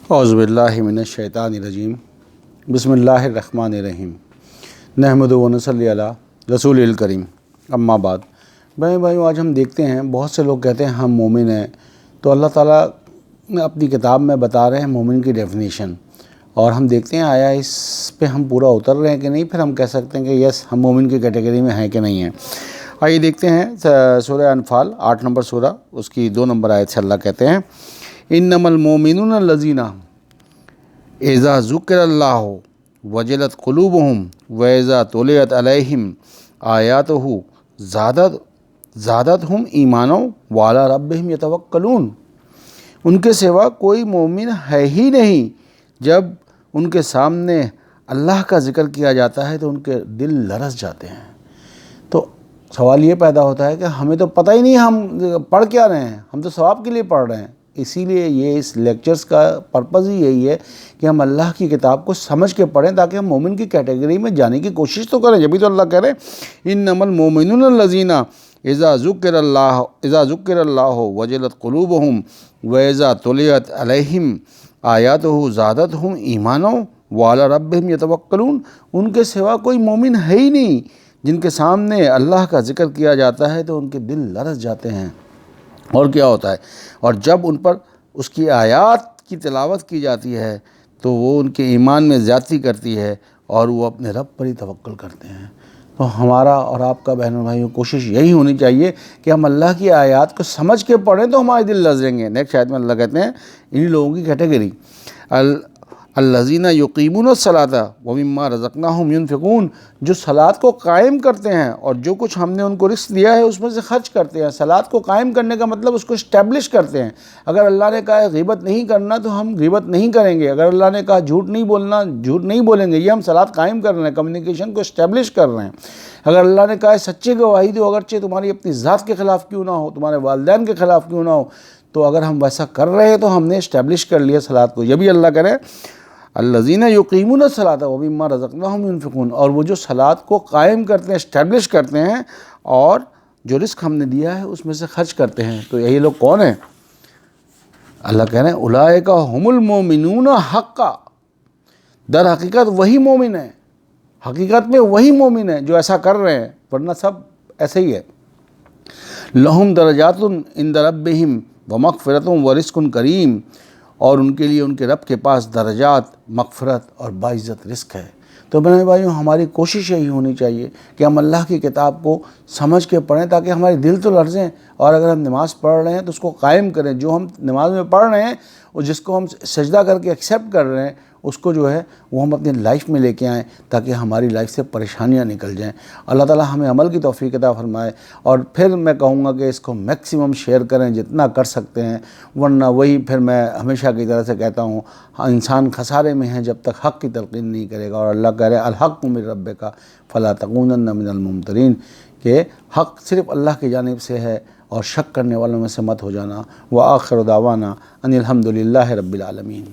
اعوذ باللہ من الشیطان الرجیم بسم اللہ الرحمن الرحیم نحمدہ و نصلی علی رسول الکریم اما بعد۔ بھائیو آج ہم دیکھتے ہیں بہت سے لوگ کہتے ہیں ہم مومن ہیں، تو اللہ تعالیٰ نے اپنی کتاب میں بتا رہے ہیں مومن کی ڈیفینیشن، اور ہم دیکھتے ہیں آیا اس پہ ہم پورا اتر رہے ہیں کہ نہیں، پھر ہم کہہ سکتے ہیں کہ یس ہم مومن کی کیٹیگری میں ہیں کہ نہیں ہیں۔ آئیے دیکھتے ہیں سورہ انفال 8 نمبر سورہ، اس کی 2 نمبر آیت سے اللہ کہتے ہیں انما المؤمنون الذین اذا ذکر اللہ وجلت قلوبہم واذا تلیت علیہم آیاتہ زادتہم ایمانا وعلی ربہم یتوکلون۔ ان کے سوا کوئی مومن ہے ہی نہیں، جب ان کے سامنے اللہ کا ذکر کیا جاتا ہے تو ان کے دل لرز جاتے ہیں۔ تو سوال یہ پیدا ہوتا ہے کہ ہمیں تو پتہ ہی نہیں ہم پڑھ کیا رہے ہیں، ہم تو ثواب کے لیے پڑھ رہے ہیں۔ اسی لیے یہ اس لیکچرز کا پرپز ہی یہی ہے کہ ہم اللہ کی کتاب کو سمجھ کے پڑھیں، تاکہ ہم مومن کی کیٹیگری میں جانے کی کوشش تو کریں۔ جبھی تو اللہ کہہ رہے ہیں انما المؤمنون الذین اذا ذکر اللہ وجلت قلوبہم واذا تلیت علیہم آیاتہ زادتہم ایمانا وعلی ربہم یتوکلون۔ ان کے سوا کوئی مومن ہے ہی نہیں، جن کے سامنے اللہ کا ذکر کیا جاتا ہے تو ان کے دل لرز جاتے ہیں۔ اور کیا ہوتا ہے، اور جب ان پر اس کی آیات کی تلاوت کی جاتی ہے تو وہ ان کے ایمان میں زیادتی کرتی ہے اور وہ اپنے رب پر ہی توکل کرتے ہیں۔ تو ہمارا اور آپ کا بہنوں بھائیوں کوشش یہی ہونی چاہیے کہ ہم اللہ کی آیات کو سمجھ کے پڑھیں تو ہمارے دل لرزیں گے۔ نیکسٹ آیت میں اللہ کہتے ہیں انہی لوگوں کی کیٹیگری الذین یقیمون الصلاۃ ومما رزقناہم ینفقون، جو صلاۃ کو قائم کرتے ہیں اور جو کچھ ہم نے ان کو رزق دیا ہے اس میں سے خرچ کرتے ہیں۔ صلاۃ کو قائم کرنے کا مطلب اس کو اسٹیبلش کرتے ہیں۔ اگر اللہ نے کہا ہے غیبت نہیں کرنا تو ہم غیبت نہیں کریں گے، اگر اللہ نے کہا جھوٹ نہیں بولنا جھوٹ نہیں بولیں گے، یہ ہم صلاۃ قائم کر رہے ہیں، کمیونیکیشن کو اسٹیبلش کر رہے ہیں۔ اگر اللہ نے کہا ہے سچی گواہی دو، اگرچہ تمہاری اپنی ذات کے خلاف کیوں نہ ہو، تمہارے والدین کے خلاف کیوں نہ ہو، تو اگر ہم ویسا کر رہے ہیں تو ہم نے اسٹیبلش کر لیا صلاۃ کو۔ یہ بھی اللہ کرے الذین یقیمون الصلاۃ ومما رزقناہم ینفقون، اور وہ جو صلاۃ کو قائم کرتے ہیں، اسٹیبلش کرتے ہیں اور جو رزق ہم نے دیا ہے اس میں سے خرچ کرتے ہیں۔ تو یہی لوگ کون ہیں؟ اللہ کہہ رہے ہیں اولئک ھم المؤمنون حقا، در حقیقت وہی مومن ہیں، حقیقت میں وہی مومن ہیں جو ایسا کر رہے ہیں، ورنہ سب ایسے ہی ہے۔ لہم درجات عند ربہم ومغفرۃ ورزق کریم، اور ان کے لیے ان کے رب کے پاس درجات، مغفرت اور باعزت رزق ہے۔ تو میرے بھائیوں ہماری کوشش یہی ہونی چاہیے کہ ہم اللہ کی کتاب کو سمجھ کے پڑھیں، تاکہ ہمارے دل تو لرزیں، اور اگر ہم نماز پڑھ رہے ہیں تو اس کو قائم کریں۔ جو ہم نماز میں پڑھ رہے ہیں اور جس کو ہم سجدہ کر کے ایکسیپٹ کر رہے ہیں، اس کو جو ہے وہ ہم اپنی لائف میں لے کے آئیں، تاکہ ہماری لائف سے پریشانیاں نکل جائیں۔ اللہ تعالیٰ ہمیں عمل کی توفیق عطا فرمائے، اور پھر میں کہوں گا کہ اس کو میکسیمم شیئر کریں جتنا کر سکتے ہیں، ورنہ وہی پھر میں ہمیشہ کی طرح سے کہتا ہوں انسان خسارے میں ہے جب تک حق کی تلقین نہیں کرے گا۔ اور اللہ کہہ رہے الحق من ربک فلا تکونن من الممترین، کہ حق صرف اللہ کی جانب سے ہے اور شک کرنے والوں میں سے مت ہو جانا۔ وآخر دعوانا ان الحمد للہ رب العالمین۔